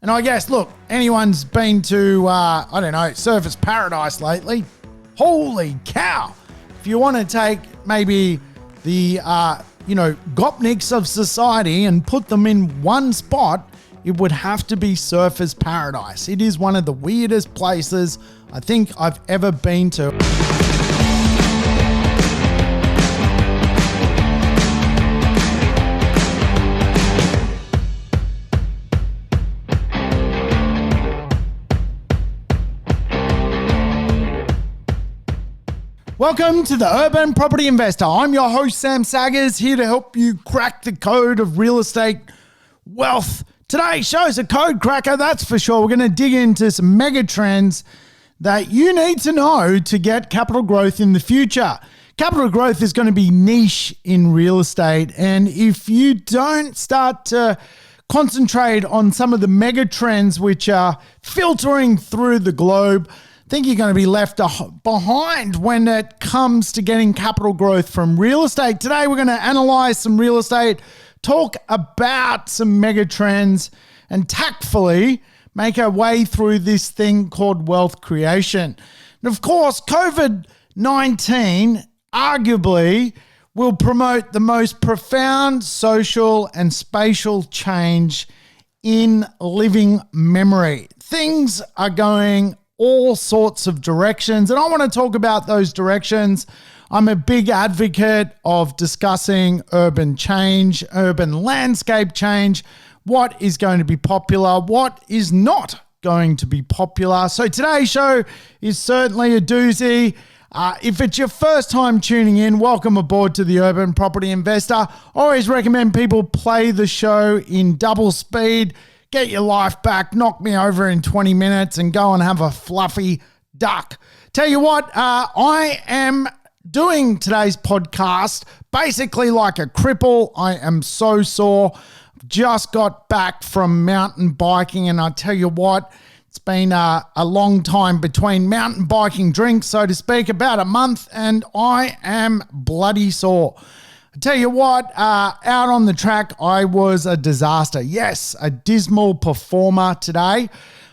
And I guess, look, anyone's been to, Surfers Paradise lately, holy cow. If you want to take maybe the, gopniks of society and put them in one spot, it would have to be Surfers Paradise. It is one of the weirdest places I think I've ever been to. Welcome to the Urban Property Investor. I'm your host, Sam Saggers, here to help you crack the code of real estate wealth. Today's show is a code cracker, that's for sure. We're going to dig into some mega trends that you need to know to get capital growth in the future. Capital growth is going to be niche in real estate, and if you don't start to concentrate on some of the mega trends which are filtering through the globe, I think you're going to be left behind when it comes to getting capital growth from real estate. Today, we're going to analyze some real estate, talk about some mega trends, and tactfully make our way through this thing called wealth creation. And of course, COVID-19 arguably will promote the most profound social and spatial change in living memory. Things are going all sorts of directions, and I want to talk about those directions. I'm a big advocate of discussing urban change, urban landscape change, what is going to be popular, what is not going to be popular. So today's show is certainly a doozy. If it's your first time tuning in, welcome aboard to the Urban Property Investor. I always recommend people play the show in double speed. Get your life back, knock me over in 20 minutes and go and have a fluffy duck. Tell you what, I am doing today's podcast basically like a cripple. I am so sore. Just got back from mountain biking, and I tell you what, it's been a long time between mountain biking drinks, so to speak, about a month, and I am bloody sore. I tell you what, out on the track, I was a disaster. Yes, a dismal performer today.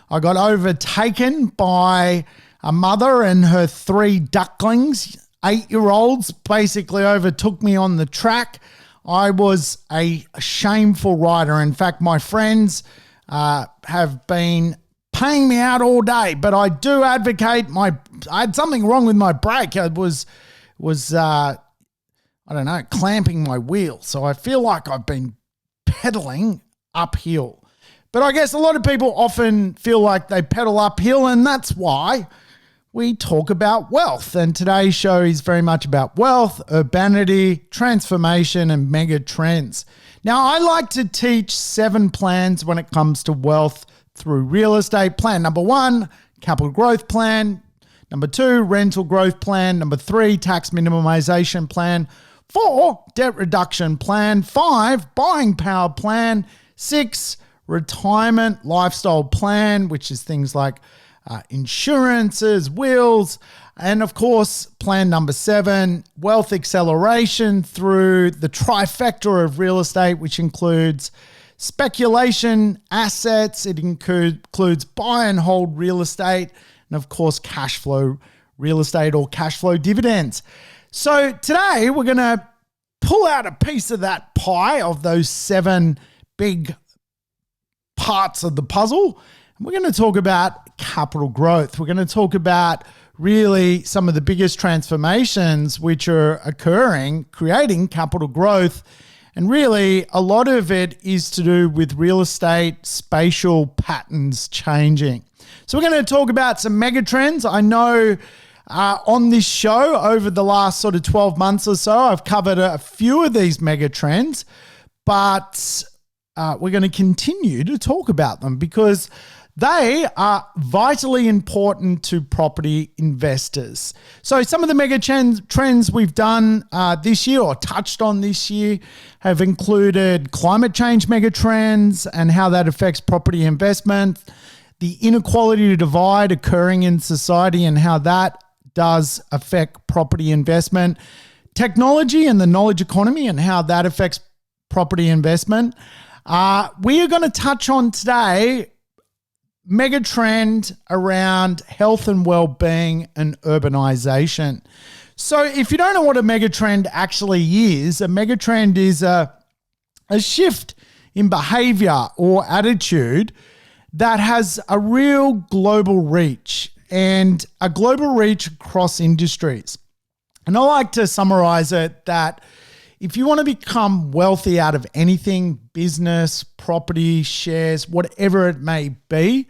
I got overtaken by a mother and her 3 ducklings, 8-year-olds, basically overtook me on the track. I was a shameful rider. In fact, my friends have been paying me out all day, but I do advocate I had something wrong with my brake. It was clamping my wheel. So I feel like I've been pedaling uphill. But I guess a lot of people often feel like they pedal uphill, and that's why we talk about wealth. And today's show is very much about wealth, urbanity, transformation, and mega trends. Now, I like to teach 7 plans when it comes to wealth through real estate. Plan number 1, capital growth plan. Number 2, rental growth plan. Number 3, tax minimization plan. 4, debt reduction plan. 5, buying power plan. 6, retirement lifestyle plan, which is things like insurances, wills, and of course, plan number 7, wealth acceleration through the trifecta of real estate, which includes speculation assets. It includes buy and hold real estate, and of course, cash flow real estate or cash flow dividends. So today we're going to pull out a piece of that pie of those 7 big parts of the puzzle. And we're going to talk about capital growth. We're going to talk about really some of the biggest transformations which are occurring, creating capital growth. And really a lot of it is to do with real estate spatial patterns changing. So we're going to talk about some mega trends. I know on this show over the last sort of 12 months or so, I've covered a few of these mega trends, but we're going to continue to talk about them because they are vitally important to property investors. So some of the mega trends we've done this year or touched on this year have included climate change mega trends and how that affects property investment, the inequality divide occurring in society and how that does affect property investment, technology and the knowledge economy and how that affects property investment. We are going to touch on today mega trend around health and well-being and urbanization. So if you don't know what a mega trend actually is, a mega trend is a shift in behavior or attitude that has a real global reach and a global reach across industries. And I like to summarize it that if you want to become wealthy out of anything, business, property, shares, whatever it may be,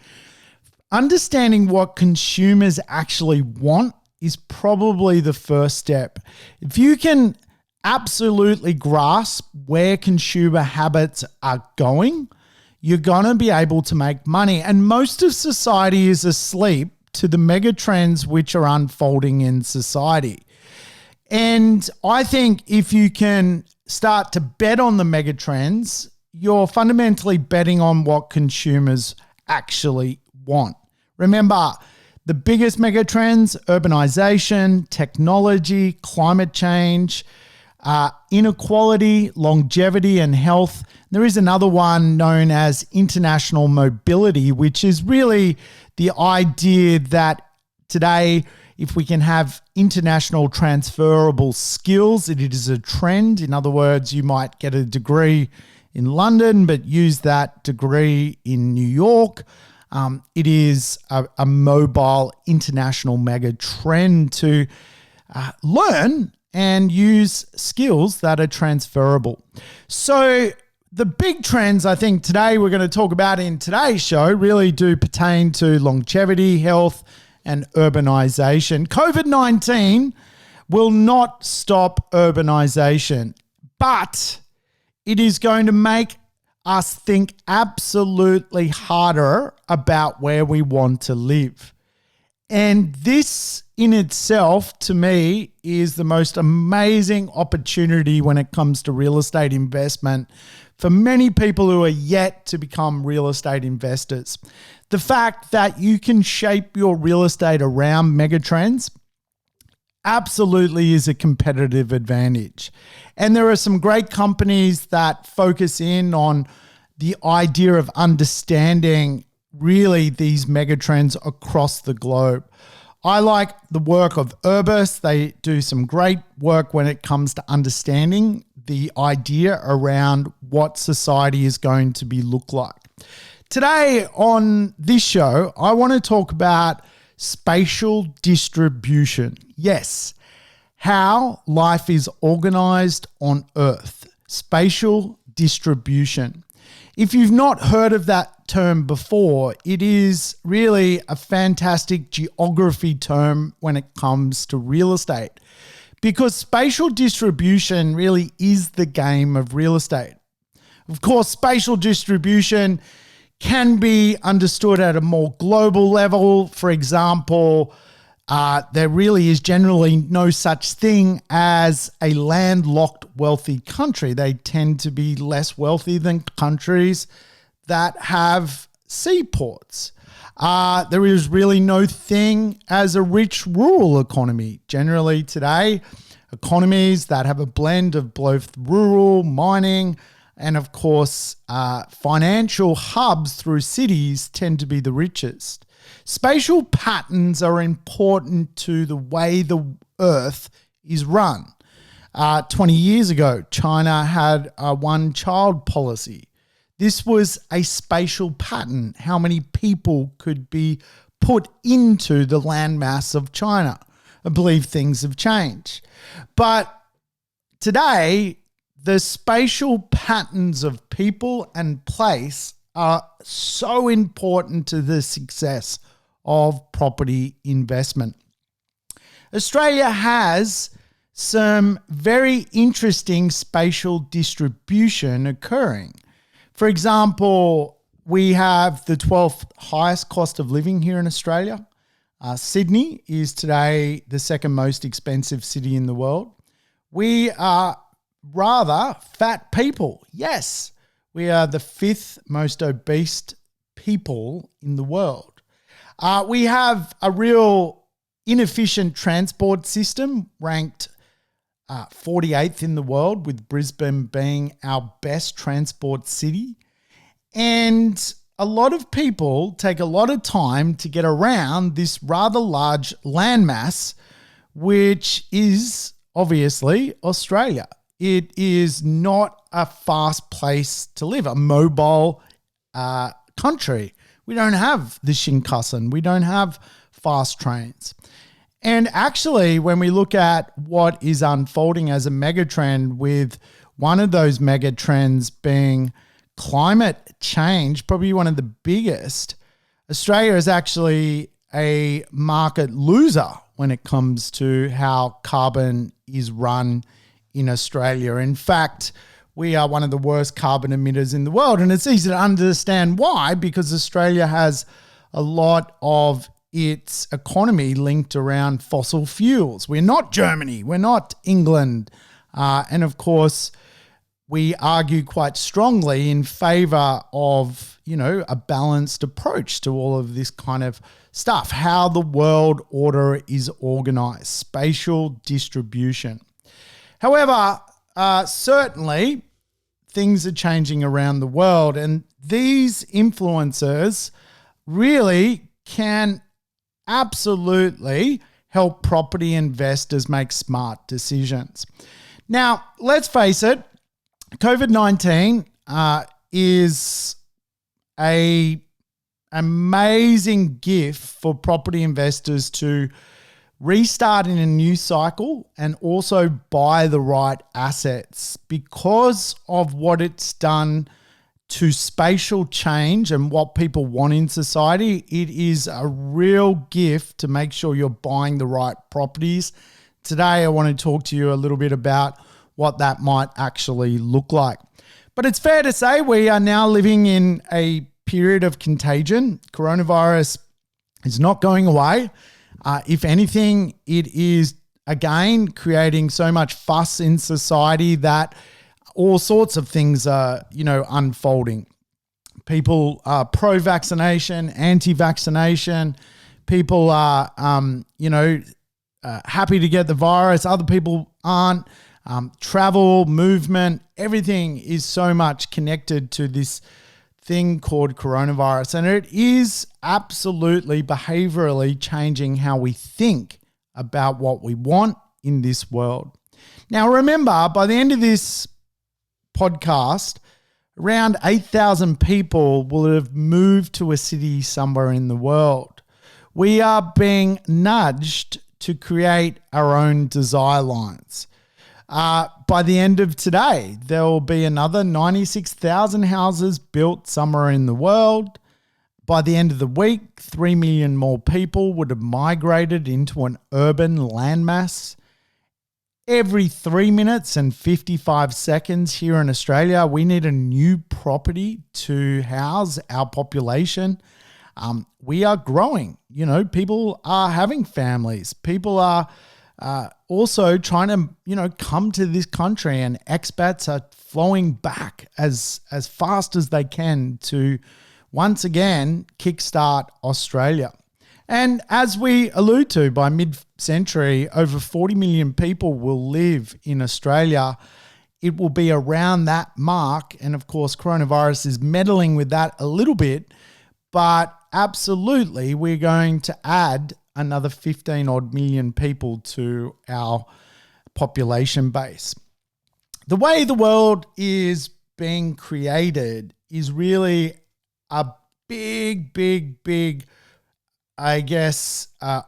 understanding what consumers actually want is probably the first step. If you can absolutely grasp where consumer habits are going, you're going to be able to make money. And most of society is asleep to the mega trends which are unfolding in society. And I think if you can start to bet on the mega trends, you're fundamentally betting on what consumers actually want. Remember, the biggest mega trends: urbanization, technology, climate change, inequality, longevity, and health. There is another one known as international mobility, which is really the idea that today, if we can have international transferable skills, it is a trend. In other words, you might get a degree in London, but use that degree in New York. It is a mobile international mega trend to learn and use skills that are transferable. So the big trends I think today we're going to talk about in today's show really do pertain to longevity, health, and urbanization. COVID-19 will not stop urbanization, but it is going to make us think absolutely harder about where we want to live. And this in itself, to me, is the most amazing opportunity when it comes to real estate investment for many people who are yet to become real estate investors. The fact that you can shape your real estate around megatrends absolutely is a competitive advantage. And there are some great companies that focus in on the idea of understanding really these megatrends across the globe. I like the work of Urbis. They do some great work when it comes to understanding the idea around what society is going to be look like. Today on this show, I want to talk about spatial distribution. Yes, how life is organized on Earth. Spatial distribution. If you've not heard of that term before, it is really a fantastic geography term when it comes to real estate, because spatial distribution really is the game of real estate. Of course, spatial distribution can be understood at a more global level. For example, there really is generally no such thing as a landlocked wealthy country. They tend to be less wealthy than countries that have seaports. There is really no thing as a rich rural economy. Generally today, economies that have a blend of both rural, mining, and of course, financial hubs through cities tend to be the richest. Spatial patterns are important to the way the Earth is run. 20 years ago, China had a one-child policy. This was a spatial pattern, how many people could be put into the landmass of China. I believe things have changed. But today, the spatial patterns of people and place are so important to the success of property investment. Australia has some very interesting spatial distribution occurring. For example, we have the 12th highest cost of living here in Australia. Sydney is today the second most expensive city in the world. We are rather fat people. Yes, we are the 5th most obese people in the world. We have a real inefficient transport system, ranked 48th in the world, with Brisbane being our best transport city. And a lot of people take a lot of time to get around this rather large landmass, which is obviously Australia. It is not a fast place to live, a mobile country. We don't have the Shinkansen. We don't have fast trains. And actually, when we look at what is unfolding as a megatrend, with one of those megatrends being climate change, probably one of the biggest, Australia is actually a market loser when it comes to how carbon is run in Australia. In fact, we are one of the worst carbon emitters in the world, and it's easy to understand why, because Australia has a lot of its economy linked around fossil fuels. We're not Germany, we're not England, and of course, we argue quite strongly in favor of, a balanced approach to all of this kind of stuff, how the world order is organized, spatial distribution. However, certainly things are changing around the world, and these influencers really can absolutely help property investors make smart decisions. Now, let's face it, COVID-19 is an amazing gift for property investors to restart in a new cycle and also buy the right assets because of what it's done to spatial change and what people want in society. It is a real gift to make sure you're buying the right properties. Today, I want to talk to you a little bit about what that might actually look like. But it's fair to say we are now living in a period of contagion. Coronavirus is not going away. If anything, it is again creating so much fuss in society that all sorts of things are, unfolding. People are pro-vaccination, anti-vaccination. People are, happy to get the virus. Other people aren't. Travel, movement, everything is so much connected to this thing called coronavirus. And it is absolutely behaviorally changing how we think about what we want in this world. Now, remember, by the end of this podcast, around 8,000 people will have moved to a city somewhere in the world. We are being nudged to create our own desire lines. By the end of today, there will be another 96,000 houses built somewhere in the world. By the end of the week, 3 million more people would have migrated into an urban landmass. Every 3 minutes and 55 seconds here in Australia, we need a new property to house our population. We are growing. People are having families. People are also trying to, come to this country, and expats are flowing back as fast as they can to once again kickstart Australia. And as we allude to, by mid-century, over 40 million people will live in Australia. It will be around that mark. And of course, coronavirus is meddling with that a little bit, but absolutely we're going to add another 15 odd million people to our population base. The way the world is being created is really a big,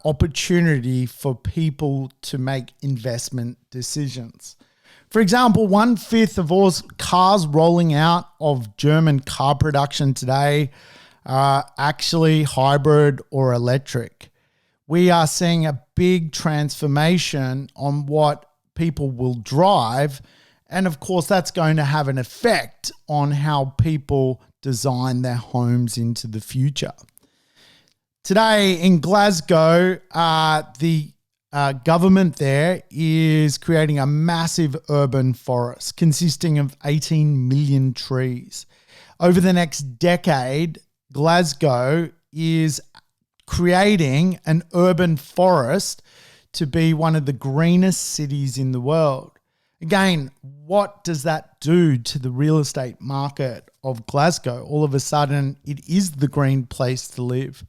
opportunity for people to make investment decisions. For example, 1/5 of all cars rolling out of German car production today are actually hybrid or electric. We are seeing a big transformation on what people will drive. And of course, that's going to have an effect on how people design their homes into the future. Today in Glasgow, the government there is creating a massive urban forest consisting of 18 million trees. Over the next decade, Glasgow is creating an urban forest to be one of the greenest cities in the world. Again, what does that do to the real estate market of Glasgow? All of a sudden, it is the green place to live.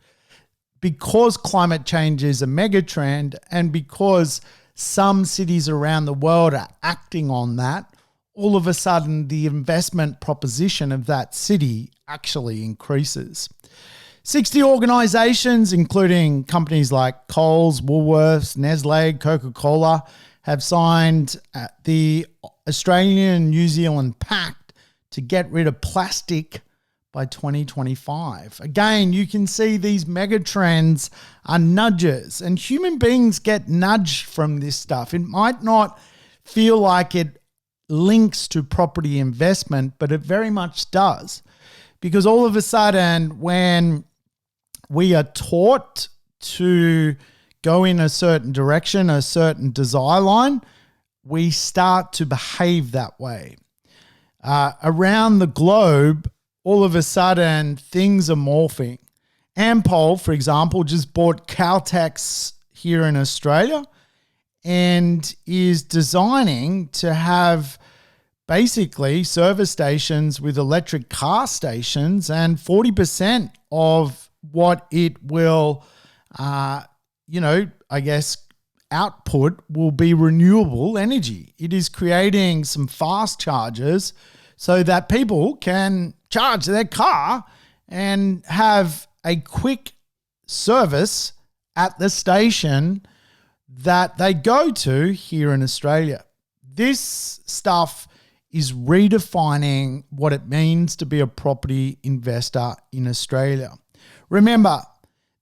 Because climate change is a mega trend and because some cities around the world are acting on that, all of a sudden the investment proposition of that city actually increases. 60 organizations, including companies like Coles, Woolworths, Nestle, Coca-Cola, have signed the Australian and New Zealand Pact to get rid of plastic by 2025. Again, you can see these mega trends are nudges, and human beings get nudged from this stuff. It might not feel like it links to property investment, but it very much does. Because all of a sudden, when we are taught to go in a certain direction, a certain desire line, we start to behave that way. Around the globe, all of a sudden, things are morphing. Ampol, for example, just bought Caltex here in Australia and is designing to have basically service stations with electric car stations, and 40% of what it will, output will be renewable energy. It is creating some fast chargers so that people can charge their car and have a quick service at the station that they go to here in Australia. This stuff is redefining what it means to be a property investor in Australia. Remember,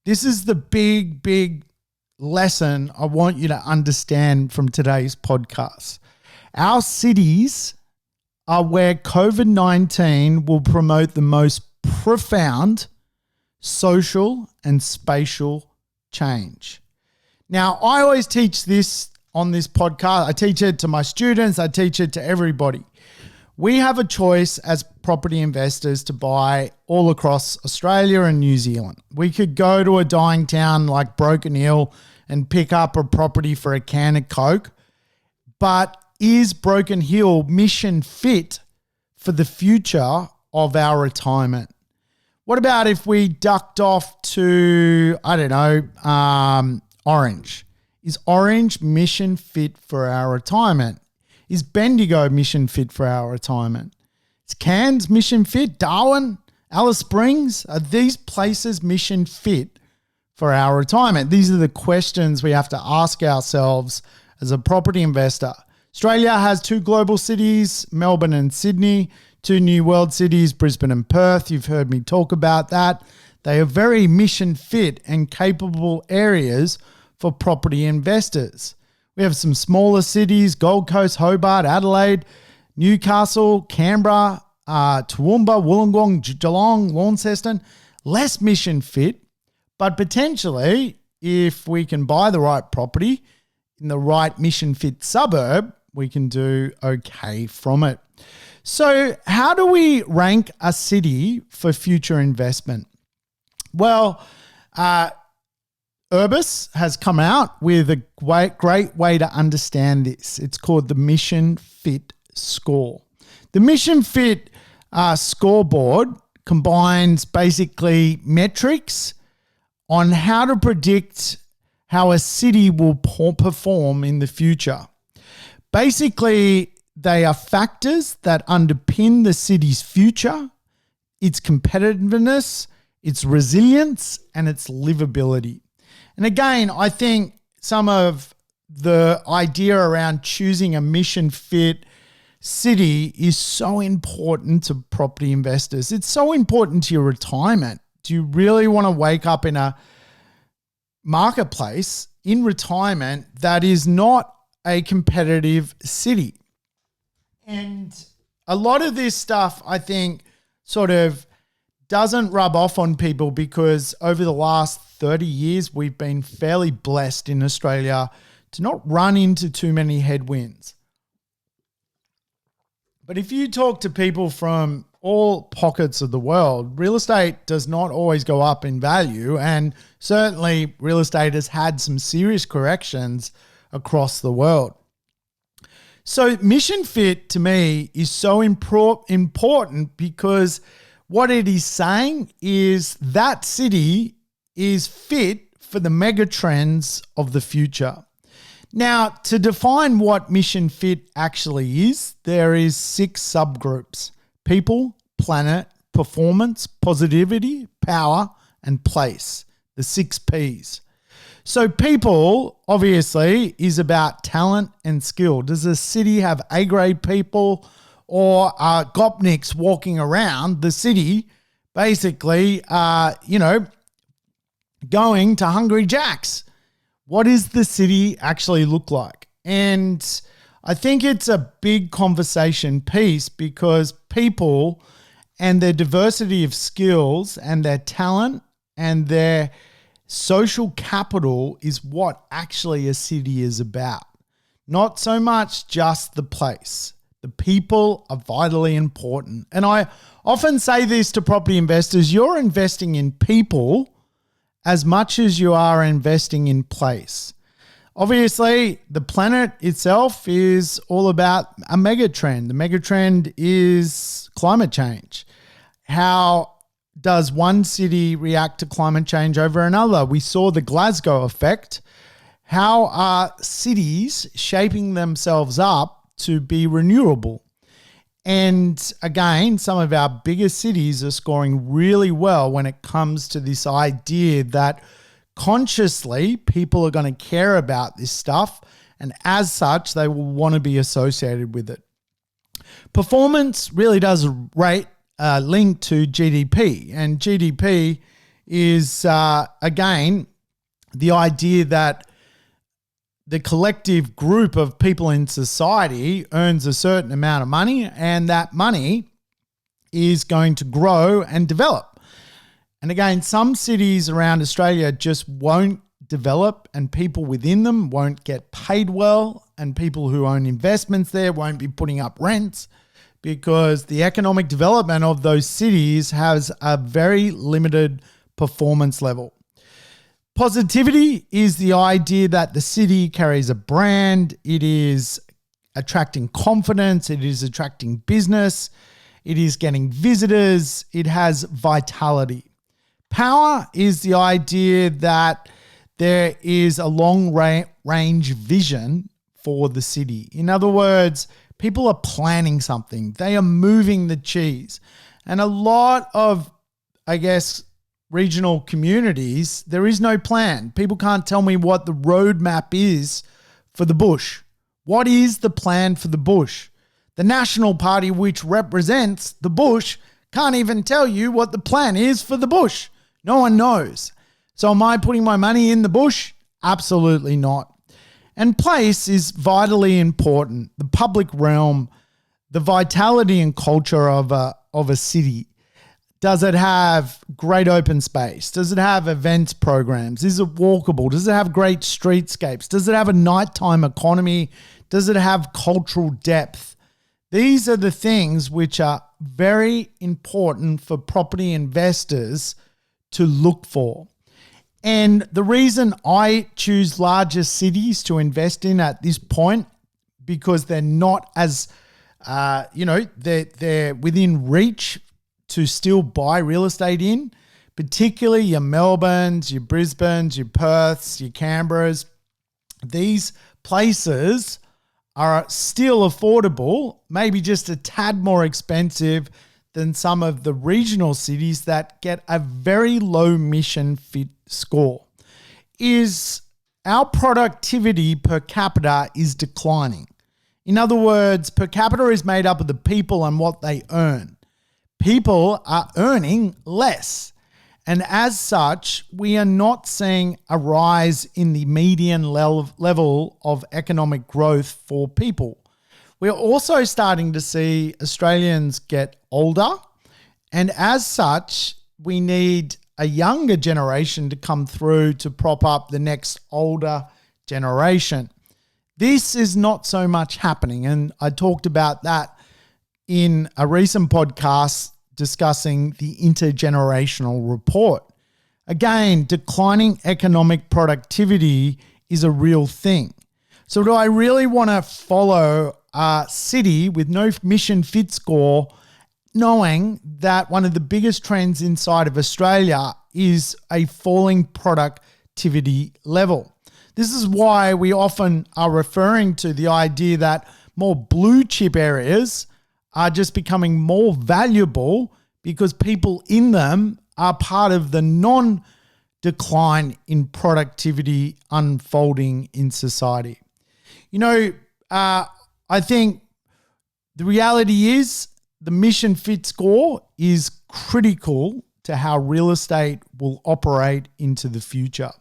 this is the big lesson I want you to understand from today's podcast. Our cities are where COVID-19 will promote the most profound social and spatial change. Now, I always teach this on this podcast. I teach it to my students. I teach it to everybody. We have a choice as property investors to buy all across Australia and New Zealand. We could go to a dying town like Broken Hill and pick up a property for a can of Coke. But is Broken Hill mission fit for the future of our retirement? What about if we ducked off to, Orange? Is Orange mission fit for our retirement? Is Bendigo mission fit for our retirement? Is Cairns mission fit? Darwin? Alice Springs? Are these places mission fit for our retirement? These are the questions we have to ask ourselves as a property investor. Australia has 2 global cities, Melbourne and Sydney, 2 new world cities, Brisbane and Perth. You've heard me talk about that. They are very mission fit and capable areas for property investors. We have some smaller cities, Gold Coast, Hobart, Adelaide, Newcastle, Canberra, Toowoomba, Wollongong, Geelong, Launceston. Less mission fit, but potentially if we can buy the right property in the right mission fit suburb, we can do okay from it. So how do we rank a city for future investment? Well, Urbis has come out with a great way to understand this. It's called the Mission Fit Score. The Mission Fit scoreboard combines basically metrics on how to predict how a city will perform in the future. Basically, they are factors that underpin the city's future, its competitiveness, its resilience, and its livability. And again, I think some of the idea around choosing a mission fit city is so important to property investors. It's so important to your retirement. Do you really want to wake up in a marketplace in retirement that is not a competitive city? And a lot of this stuff, I think, sort of doesn't rub off on people because over the last 30 years, we've been fairly blessed in Australia to not run into too many headwinds. But if you talk to people from all pockets of the world, real estate does not always go up in value, and certainly real estate has had some serious corrections across the world. So mission fit to me is so important because what it is saying is that city is fit for the mega trends of the future. Now, to define what mission fit actually is, there is 6 subgroups: people, planet, performance, positivity, power, and place, the 6 Ps. So people, obviously, is about talent and skill. Does a city have A-grade people or gopniks walking around the city basically, going to Hungry Jack's? What does the city actually look like? And I think it's a big conversation piece because people and their diversity of skills and their talent and their social capital is what actually a city is about. Not so much just the place. The people are vitally important. And I often say this to property investors: you're investing in people as much as you are investing in place. Obviously, the planet itself is all about a mega trend. The mega trend is climate change. How does one city react to climate change over another? We saw the Glasgow effect. How are cities shaping themselves up to be renewable? And again, some of our biggest cities are scoring really well when it comes to this idea that consciously people are going to care about this stuff, and as such, they will want to be associated with it. Performance really does link to GDP, and GDP is, again, the idea that the collective group of people in society earns a certain amount of money, and that money is going to grow and develop. And again, some cities around Australia just won't develop, and people within them won't get paid well, and people who own investments there won't be putting up rents because the economic development of those cities has a very limited performance level. Positivity is the idea that the city carries a brand. It is attracting confidence. It is attracting business. It is getting visitors. It has vitality. Power is the idea that there is a long range vision for the city. In other words, people are planning something. They are moving the cheese. And a lot of, regional communities, there is no plan. People can't tell me what the roadmap is for the bush. What is the plan for the bush? The National Party, which represents the bush, can't even tell you what the plan is for the bush. No one knows. So am I putting my money in the bush? Absolutely not. And place is vitally important. The public realm, the vitality and culture of a city. Does it have great open space? Does it have events programs? Is it walkable? Does it have great streetscapes? Does it have a nighttime economy? Does it have cultural depth? These are the things which are very important for property investors to look for. And the reason I choose larger cities to invest in at this point, because they're not as, they're within reach to still buy real estate in, particularly your Melbournes, your Brisbanes, your Perths, your Canberras. These places are still affordable, maybe just a tad more expensive than some of the regional cities that get a very low mission fit score. Is our productivity per capita is declining. In other words, per capita is made up of the people and what they earn. People are earning less. And as such, we are not seeing a rise in the median level of economic growth for people. We're also starting to see Australians get older. And as such, we need a younger generation to come through to prop up the next older generation. This is not so much happening. And I talked about that in a recent podcast discussing the intergenerational report. Again, declining economic productivity is a real thing. So do I really want to follow city with no mission fit score, knowing that one of the biggest trends inside of Australia is a falling productivity level. This is why we often are referring to the idea that more blue chip areas are just becoming more valuable because people in them are part of the non-decline in productivity unfolding in society. I think the reality is the mission fit score is critical to how real estate will operate into the future.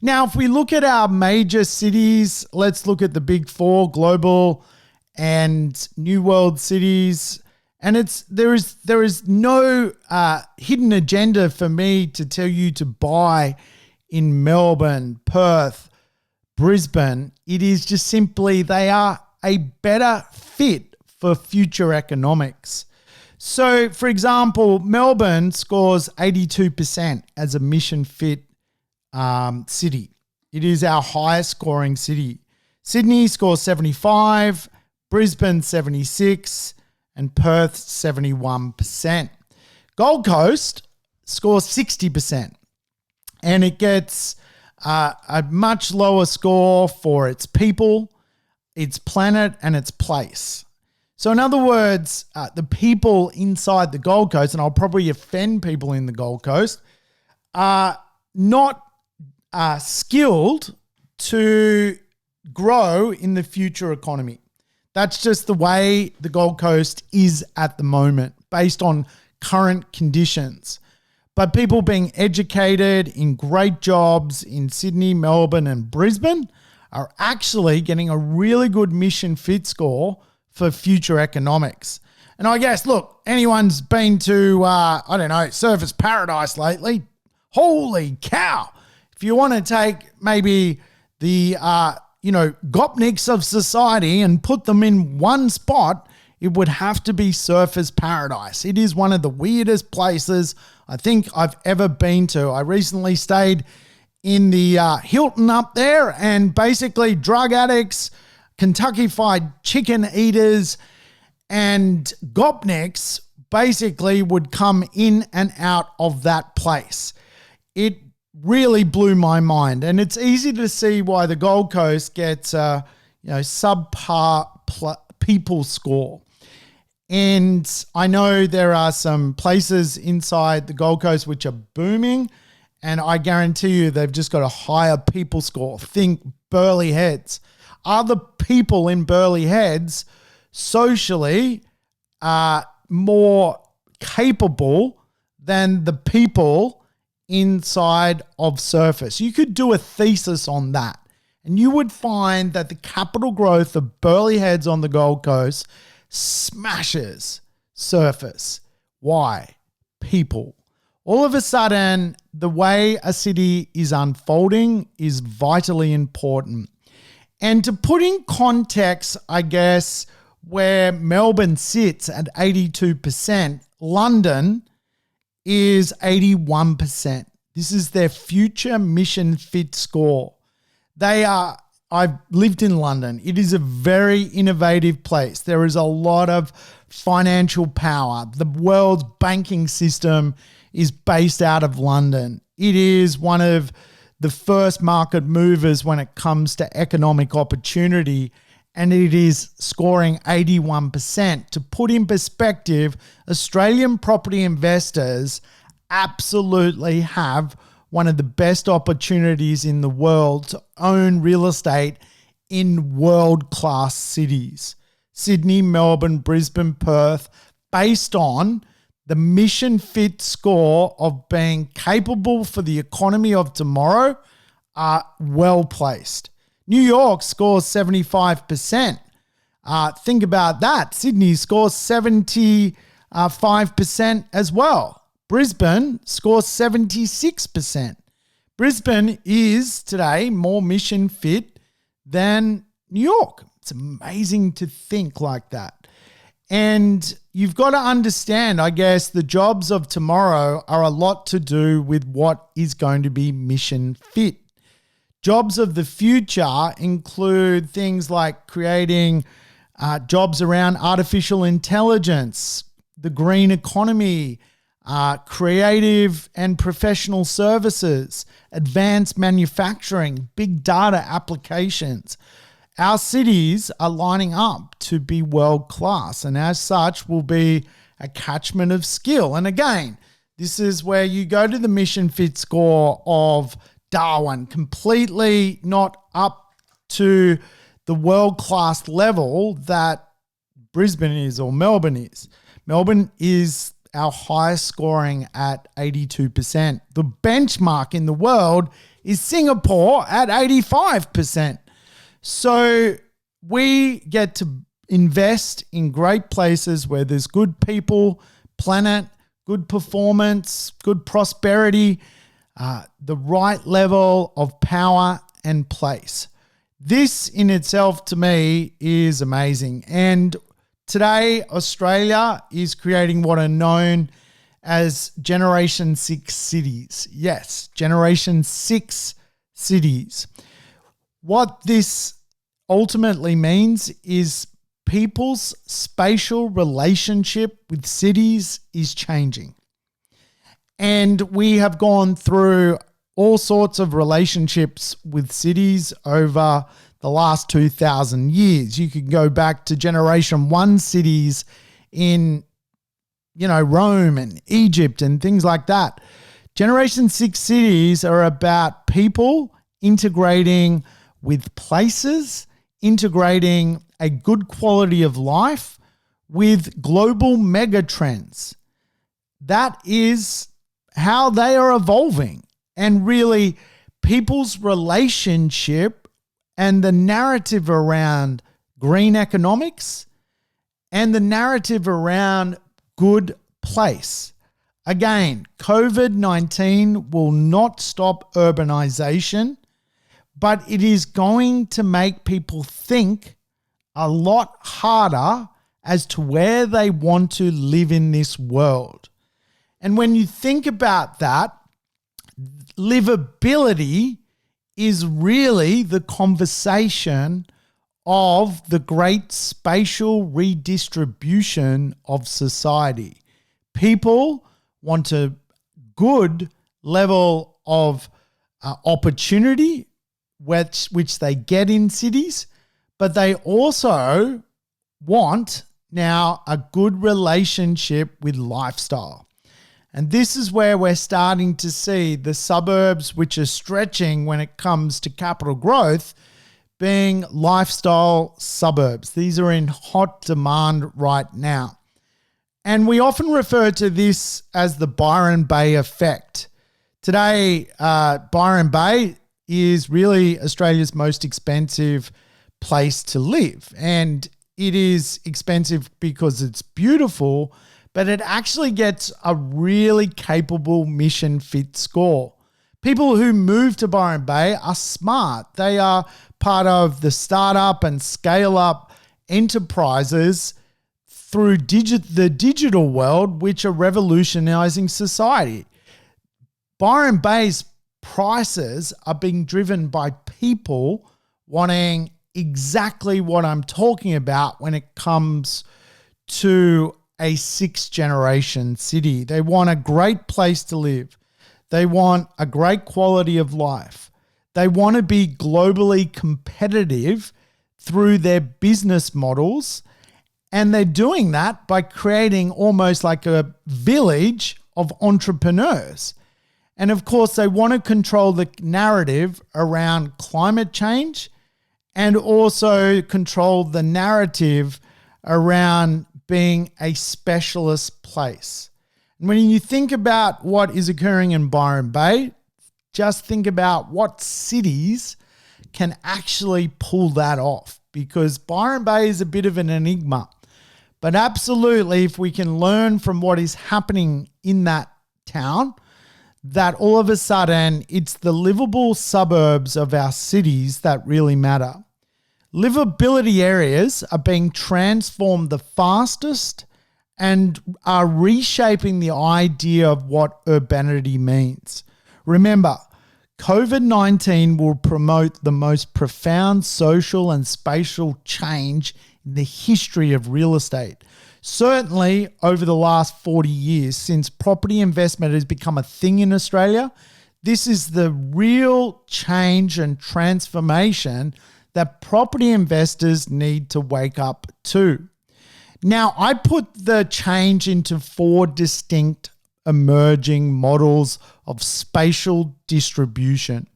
Now, if we look at our major cities, let's look at the big four, global and New World cities. And there is no hidden agenda for me to tell you to buy in Melbourne, Perth, Brisbane. It is just simply they are a better fit for future economics. So, for example, Melbourne scores 82% as a mission fit city. It is our highest scoring city. Sydney scores 75, Brisbane 76, and Perth 71%. Gold Coast scores 60%, and it gets a much lower score for its people, its planet, and its place. So in other words, the people inside the Gold Coast, and I'll probably offend people in the Gold Coast, are not skilled to grow in the future economy. That's just the way the Gold Coast is at the moment, based on current conditions. But people being educated in great jobs in Sydney, Melbourne, and Brisbane are actually getting a really good mission fit score for future economics. And I guess, look, anyone's been to, Surfers Paradise lately, holy cow. If you want to take maybe the, gopniks of society and put them in one spot, it would have to be Surfers Paradise. It is one of the weirdest places I think I've ever been to. I recently stayed in the Hilton up there, and basically drug addicts, Kentucky Fried Chicken eaters, and gopniks basically would come in and out of that place. It really blew my mind, and it's easy to see why the Gold Coast gets subpar people score. And I know there are some places inside the Gold Coast which are booming, and I guarantee you they've just got a higher people score. Think Burleigh Heads. Are the people in Burleigh Heads socially more capable than the people inside of Surface? You could do a thesis on that, and you would find that the capital growth of Burleigh Heads on the Gold Coast smashes Surface. Why? People. All of a sudden, the way a city is unfolding is vitally important. And to put in context, I guess, where Melbourne sits at 82%, London is 81%. This is their future mission fit score. I've lived in London. It is a very innovative place. There is a lot of financial power. The world's banking system is based out of London. It is one of the first market movers when it comes to economic opportunity, and it is scoring 81%. To put in perspective, Australian property investors absolutely have one of the best opportunities in the world to own real estate in world-class cities. Sydney, Melbourne, Brisbane, Perth, based on the mission fit score of being capable for the economy of tomorrow, are well placed. New York scores 75%. Think about that. Sydney scores 75% as well. Brisbane scores 76%. Brisbane is today more mission fit than New York. It's amazing to think like that. And you've got to understand, I guess, the jobs of tomorrow are a lot to do with what is going to be mission fit. Jobs of the future include things like creating jobs around artificial intelligence, the green economy, creative and professional services, advanced manufacturing, big data applications. Our cities are lining up to be world-class, and as such will be a catchment of skill. And again, this is where you go to the mission fit score of Darwin, completely not up to the world-class level that Brisbane is or Melbourne is. Melbourne is our highest scoring at 82%. The benchmark in the world is Singapore at 85%. So we get to invest in great places where there's good people, planet, good performance, good prosperity, the right level of power and place. This in itself to me is amazing. And today, Australia is creating what are known as Generation 6 cities. Yes, Generation 6 cities. What this ultimately means is people's spatial relationship with cities is changing. And we have gone through all sorts of relationships with cities over the last 2,000 years. You can go back to Generation 1 cities in, Rome and Egypt and things like that. Generation 6 cities are about people integrating with places, integrating a good quality of life with global megatrends. That is how they are evolving. And really, people's relationship and the narrative around green economics and the narrative around good place. Again, COVID-19 will not stop urbanization, but it is going to make people think a lot harder as to where they want to live in this world. And when you think about that, livability is really the conversation of the great spatial redistribution of society. People want a good level of opportunity, which they get in cities, but they also want now a good relationship with lifestyle. And this is where we're starting to see the suburbs, which are stretching when it comes to capital growth, being lifestyle suburbs. These are in hot demand right now. And we often refer to this as the Byron Bay effect. Today, Byron Bay is really Australia's most expensive place to live. And it is expensive because it's beautiful, but it actually gets a really capable mission fit score. People who move to Byron Bay are smart. They are part of the startup and scale up enterprises through the digital world, which are revolutionizing society. Byron Bay's prices are being driven by people wanting exactly what I'm talking about when it comes to a sixth generation city. They want a great place to live. They want a great quality of life. They want to be globally competitive through their business models. And they're doing that by creating almost like a village of entrepreneurs. And of course, they want to control the narrative around climate change and also control the narrative around being a specialist place. And when you think about what is occurring in Byron Bay, just think about what cities can actually pull that off, because Byron Bay is a bit of an enigma. But absolutely, if we can learn from what is happening in that town, that all of a sudden it's the livable suburbs of our cities that really matter. Livability areas are being transformed the fastest and are reshaping the idea of what urbanity means. Remember, COVID-19 will promote the most profound social and spatial change in the history of real estate. Certainly over the last 40 years, since property investment has become a thing in Australia, this is the real change and transformation that property investors need to wake up to. Now, I put the change into 4 distinct emerging models of spatial distribution.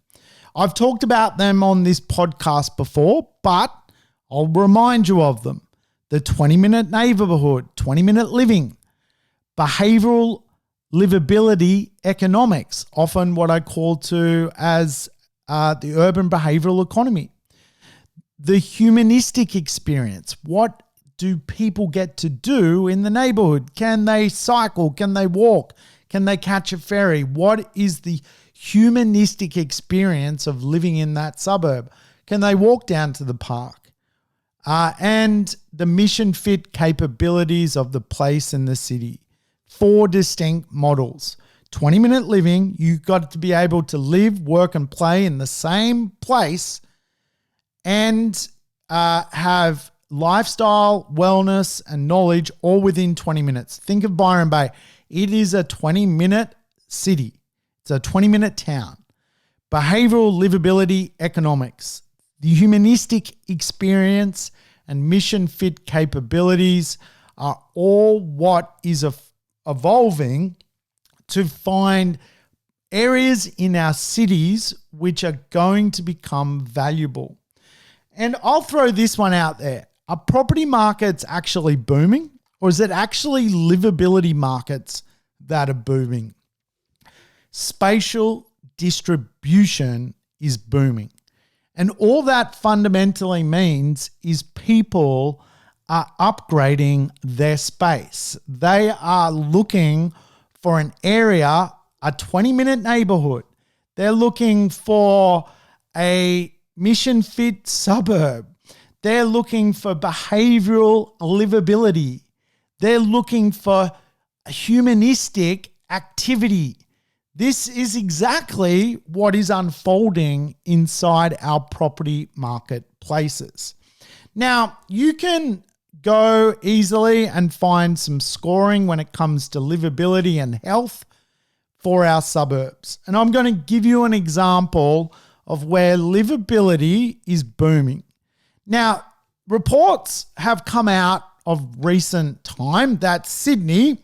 I've talked about them on this podcast before, but I'll remind you of them. The 20-minute neighborhood, 20-minute living, behavioral livability economics, often what I call to as the urban behavioral economy. The humanistic experience, what do people get to do in the neighborhood? Can they cycle? Can they walk? Can they catch a ferry? What is the humanistic experience of living in that suburb? Can they walk down to the park? And the mission fit capabilities of the place and the city. 4 distinct models. 20-minute living, you've got to be able to live, work, and play in the same place and have lifestyle, wellness, and knowledge all within 20 minutes. Think of Byron Bay. It is a 20-minute city. It's a 20-minute town. Behavioral livability economics. The humanistic experience and mission fit capabilities are all what is evolving to find areas in our cities which are going to become valuable. And I'll throw this one out there. Are property markets actually booming, or is it actually livability markets that are booming? Spatial distribution is booming. And all that fundamentally means is people are upgrading their space. They are looking for an area, a 20-minute neighborhood. They're looking for a mission fit suburb. They're looking for behavioral livability. They're looking for humanistic activity. This is exactly what is unfolding inside our property marketplaces. Now, you can go easily and find some scoring when it comes to livability and health for our suburbs. And I'm going to give you an example of where livability is booming. Now, reports have come out of recent time that Sydney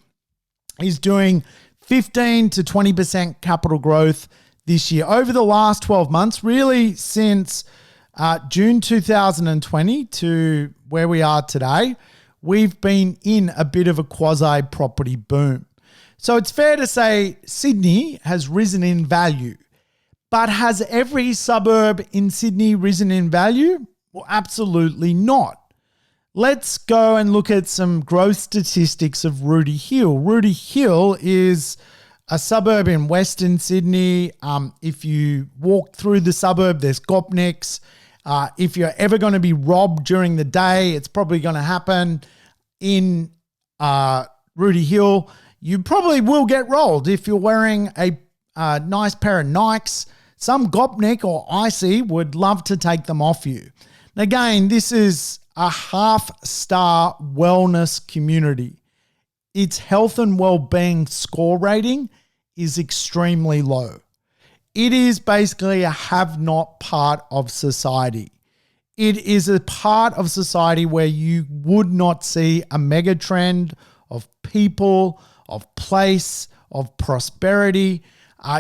is doing 15 to 20% capital growth this year. Over the last 12 months, really since June 2020 to where we are today, we've been in a bit of a quasi-property boom. So it's fair to say Sydney has risen in value. But has every suburb in Sydney risen in value? Well, absolutely not. Let's go and look at some growth statistics of Rooty Hill. Rooty Hill is a suburb in Western Sydney. If you walk through the suburb, there's Gopniks. If you're ever going to be robbed during the day, it's probably going to happen in Rooty Hill. You probably will get rolled if you're wearing a nice pair of Nikes. Some Gopnik or Icy would love to take them off you. And again, this is a half-star wellness community. Its health and well-being score rating is extremely low. It is basically a have-not part of society. It is a part of society where you would not see a mega trend of people, of place, of prosperity.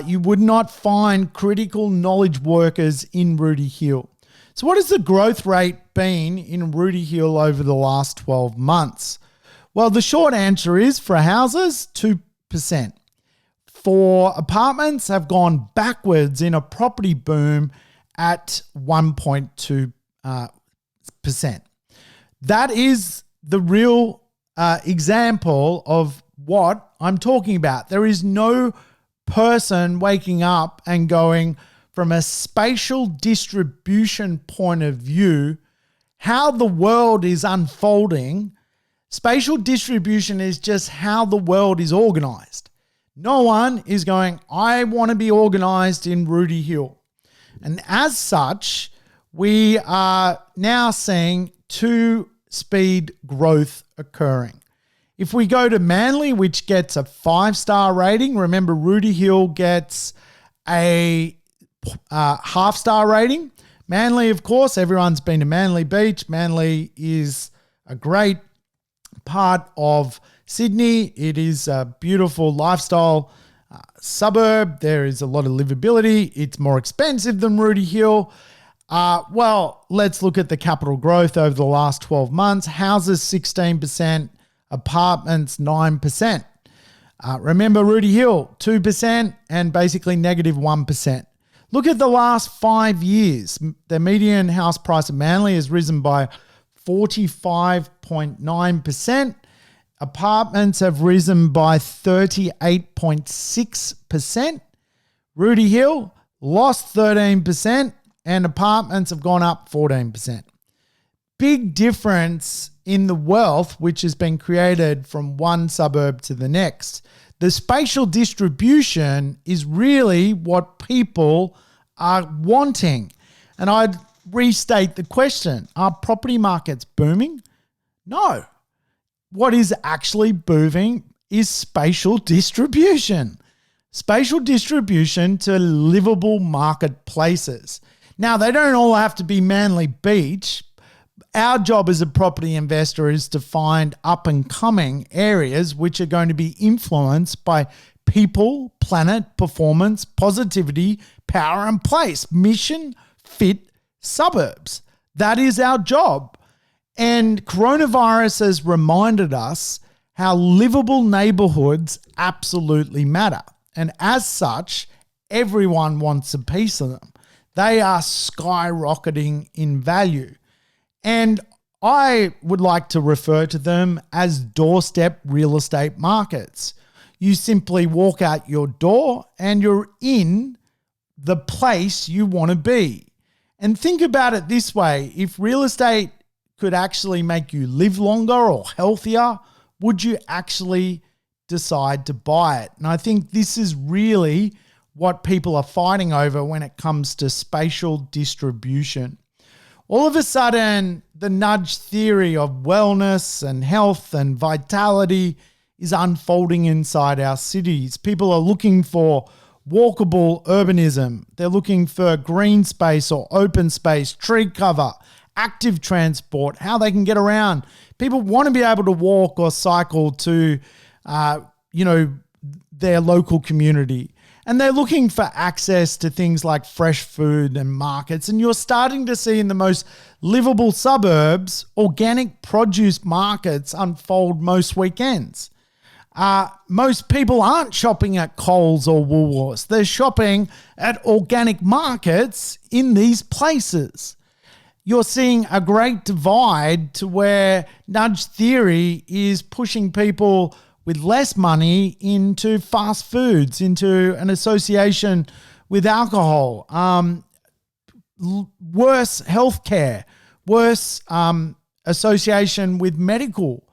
You would not find critical knowledge workers in Rooty Hill. So what has the growth rate been in Rooty Hill over the last 12 months? Well, the short answer is for houses, 2%. For apartments have gone backwards in a property boom at 1.2%. That is the real example of what I'm talking about. There is no person waking up and going, from a spatial distribution point of view, how the world is unfolding. Spatial distribution is just how the world is organized. No one is going, I want to be organized in Rooty Hill. And as such, we are now seeing two-speed growth occurring. If we go to Manly, which gets a 5-star rating, remember Rooty Hill gets a half-star rating. Manly, of course, everyone's been to Manly Beach. Manly is a great part of Sydney. It is a beautiful lifestyle suburb. There is a lot of livability. It's more expensive than Rooty Hill. Well, let's look at the capital growth over the last 12 months. Houses 16%, apartments 9%. Remember Rooty Hill 2% and basically negative 1%. Look at the last 5 years. The median house price of Manly has risen by 45.9%. Apartments have risen by 38.6%. Rooty Hill lost 13% and apartments have gone up 14%. Big difference in the wealth which has been created from one suburb to the next. The spatial distribution is really what people are wanting. And I'd restate the question. Are property markets booming? No. What is actually booming is spatial distribution. Spatial distribution to livable marketplaces. Now, they don't all have to be Manly Beach. Our job as a property investor is to find up-and-coming areas which are going to be influenced by people, planet, performance, positivity, power, and place. Mission fit suburbs. That is our job. And coronavirus has reminded us how livable neighborhoods absolutely matter. And as such, everyone wants a piece of them. They are skyrocketing in value. And I would like to refer to them as doorstep real estate markets. You simply walk out your door and you're in the place you want to be. And think about it this way. If real estate could actually make you live longer or healthier, would you actually decide to buy it? And I think this is really what people are fighting over when it comes to spatial distribution. All of a sudden, the nudge theory of wellness and health and vitality is unfolding inside our cities. People are looking for walkable urbanism. They're looking for green space or open space, tree cover, active transport, how they can get around. People want to be able to walk or cycle to, their local community. And they're looking for access to things like fresh food and markets. And you're starting to see in the most livable suburbs, organic produce markets unfold most weekends. Most people aren't shopping at Coles or Woolworths. They're shopping at organic markets in these places. You're seeing a great divide to where nudge theory is pushing people with less money into fast foods, into an association with alcohol, worse healthcare, worse association with medical.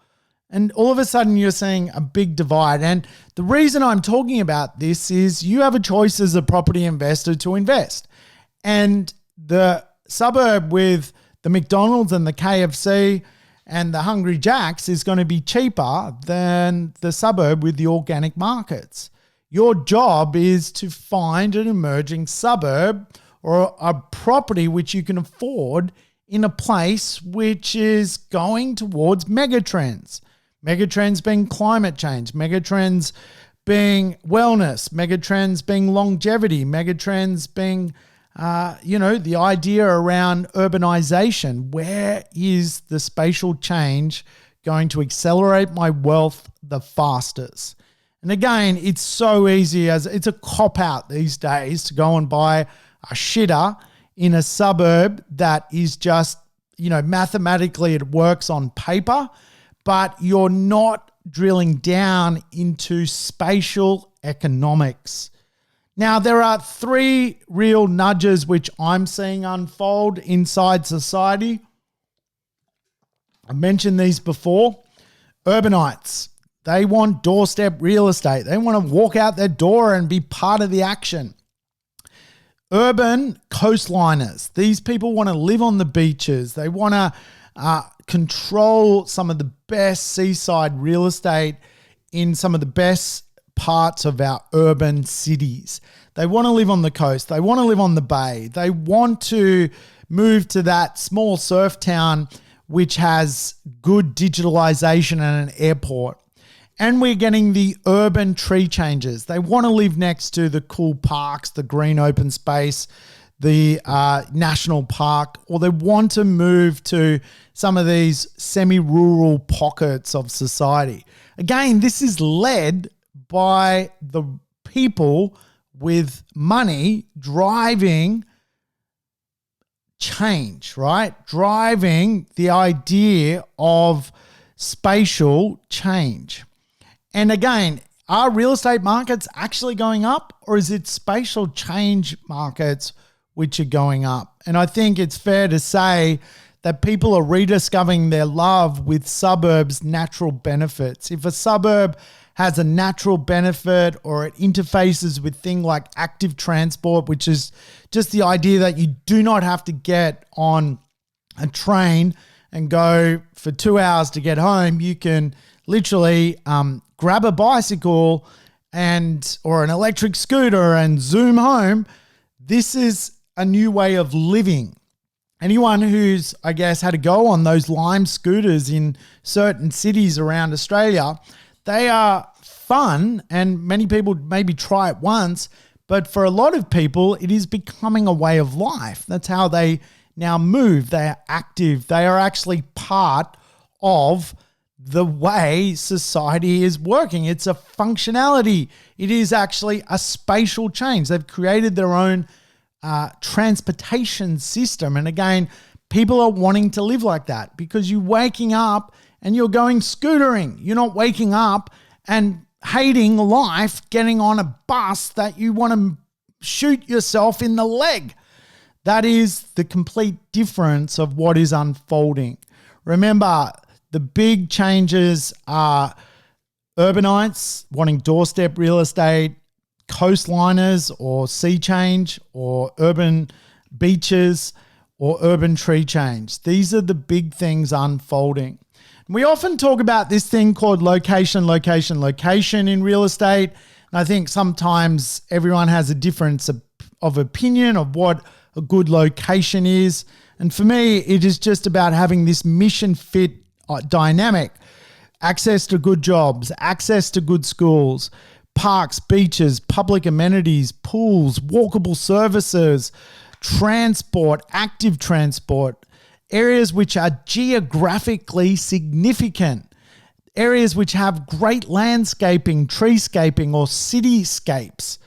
And all of a sudden you're seeing a big divide. And the reason I'm talking about this is you have a choice as a property investor to invest. And the suburb with the McDonald's and the KFC and the Hungry Jack's is going to be cheaper than the suburb with the organic markets. Your job is to find an emerging suburb or a property which you can afford in a place which is going towards megatrends. Megatrends being climate change, megatrends being wellness, megatrends being longevity, megatrends being the idea around urbanization. Where is the spatial change going to accelerate my wealth the fastest? And again, it's so easy it's a cop-out these days to go and buy a shitter in a suburb that is just, mathematically it works on paper, but you're not drilling down into spatial economics. Now, there are 3 real nudges which I'm seeing unfold inside society. I mentioned these before. Urbanites. They want doorstep real estate. They want to walk out their door and be part of the action. Urban coastliners. These people want to live on the beaches. They want to control some of the best seaside real estate in some of the best parts of our urban cities. They want to live on the coast. They want to live on the bay. They want to move to that small surf town which has good digitalization and an airport. And we're getting the urban tree changes. They want to live next to the cool parks, the green open space, the national park, or they want to move to some of these semi-rural pockets of society. Again, this is led by the people with money driving change, right? Driving the idea of spatial change. And again, are real estate markets actually going up, or is it spatial change markets which are going up? And I think it's fair to say that people are rediscovering their love with suburbs' natural benefits. If a suburb has a natural benefit or it interfaces with things like active transport, which is just the idea that you do not have to get on a train and go for 2 hours to get home. You can literally grab a bicycle or an electric scooter and zoom home. This is a new way of living. Anyone who's, I guess, had to go on those Lime scooters in certain cities around Australia, they are fun, and many people maybe try it once, but for a lot of people, it is becoming a way of life. That's how they now move. They are active. They are actually part of the way society is working. It's a functionality. It is actually a spatial change. They've created their own transportation system. And again, people are wanting to live like that because you're waking up and you're going scootering. You're not waking up and hating life, getting on a bus that you want to shoot yourself in the leg. That is the complete difference of what is unfolding. Remember, the big changes are urbanites wanting doorstep real estate, coastliners or sea change, or urban beaches or urban tree change. These are the big things unfolding. We often talk about this thing called location in real estate. And I think sometimes everyone has a difference of opinion of what a good location is. And for me, it is just about having this mission fit dynamic. Access to good jobs, access to good schools, parks, beaches, public amenities, pools, walkable services, transport, active transport, areas which are geographically significant, areas which have great landscaping, treescaping, or cityscapes,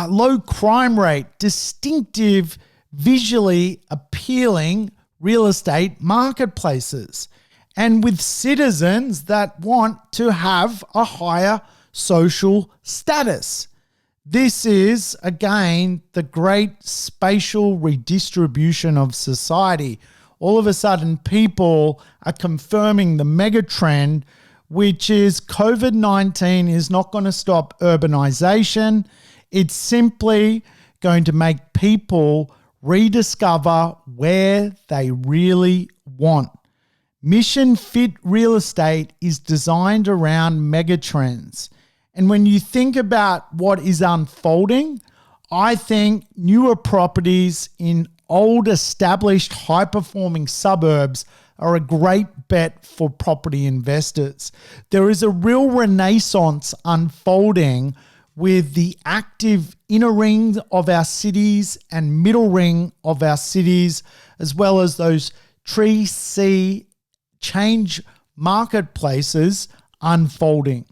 low crime rate, distinctive, visually appealing real estate marketplaces, and with citizens that want to have a higher social status. This is, again, the great spatial redistribution of society. All of a sudden, people are confirming the mega trend, which is COVID-19 is not going to stop urbanization. It's simply going to make people rediscover where they really want. Mission fit real estate is designed around megatrends. And when you think about what is unfolding, I think newer properties in old established high-performing suburbs are a great bet for property investors. There is a real renaissance unfolding with the active inner ring of our cities and middle ring of our cities, as well as those tree sea change marketplaces unfolding.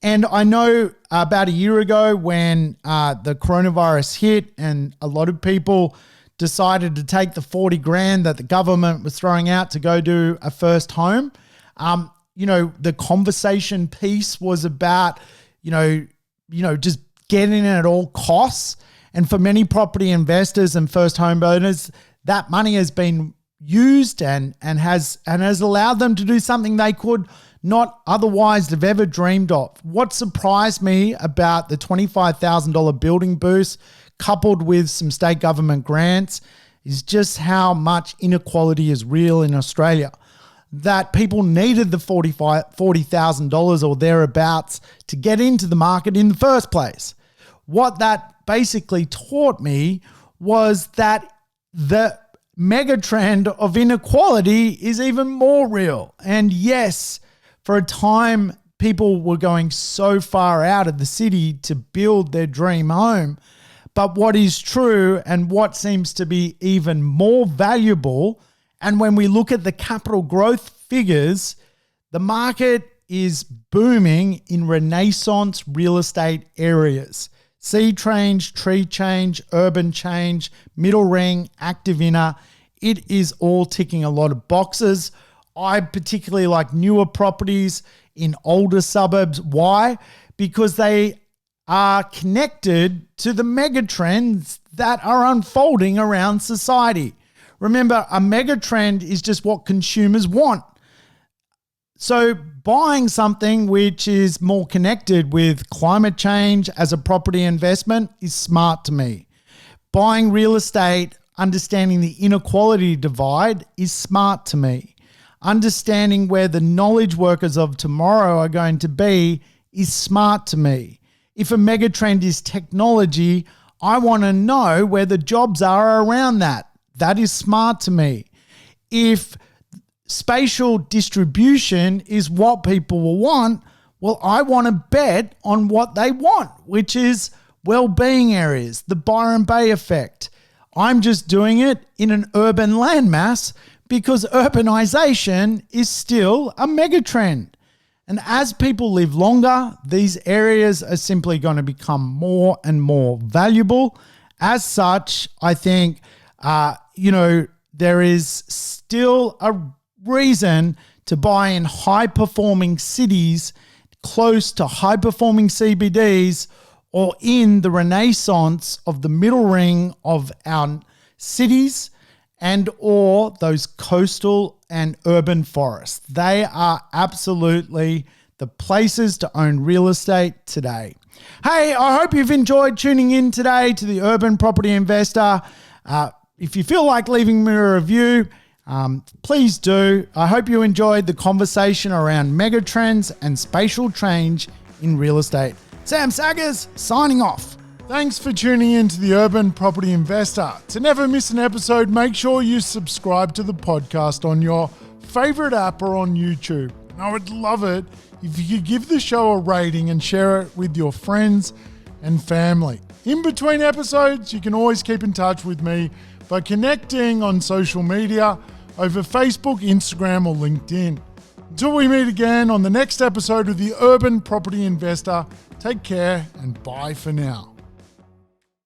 And I know about a year ago when the coronavirus hit and a lot of people decided to take the 40 grand that the government was throwing out to go do a first home. The conversation piece was about, just getting it at all costs. And for many property investors and first home owners, that money has been used and has allowed them to do something they could not otherwise have ever dreamed of. What surprised me about the $25,000 building boost coupled with some state government grants is just how much inequality is real in Australia. That people needed the $40,000 or thereabouts to get into the market in the first place. What that basically taught me was that the mega trend of inequality is even more real. And yes, for a time, people were going so far out of the city to build their dream home. But what is true and what seems to be even more valuable, and when we look at the capital growth figures, the market is booming in Renaissance real estate areas. Sea change, tree change, urban change, middle ring, active inner. It is all ticking a lot of boxes. I particularly like newer properties in older suburbs. Why? Because they are connected to the mega trends that are unfolding around society. Remember, a mega trend is just what consumers want. So buying something which is more connected with climate change as a property investment is smart to me. Buying real estate, understanding the inequality divide is smart to me. Understanding where the knowledge workers of tomorrow are going to be is smart to me. If a mega trend is technology, I want to know where the jobs are around that. That is smart to me. If spatial distribution is what people will want, well, I want to bet on what they want, which is well-being areas, the Byron Bay effect. I'm just doing it in an urban landmass because urbanization is still a megatrend. And as people live longer, these areas are simply going to become more and more valuable. As such, I think, there is still a reason to buy in high-performing cities close to high-performing CBDs or in the renaissance of the middle ring of our cities and or those coastal and urban forests. They are absolutely the places to own real estate today. Hey, I hope you've enjoyed tuning in today to the Urban Property Investor. If you feel like leaving me a review, please do. I hope you enjoyed the conversation around megatrends and spatial change in real estate. Sam Saggers signing off. Thanks for tuning in to the Urban Property Investor. To never miss an episode, make sure you subscribe to the podcast on your favorite app or on YouTube. And I would love it if you could give the show a rating and share it with your friends and family. In between episodes, you can always keep in touch with me by connecting on social media over Facebook, Instagram, or LinkedIn. Until we meet again on the next episode of the Urban Property Investor, take care and bye for now.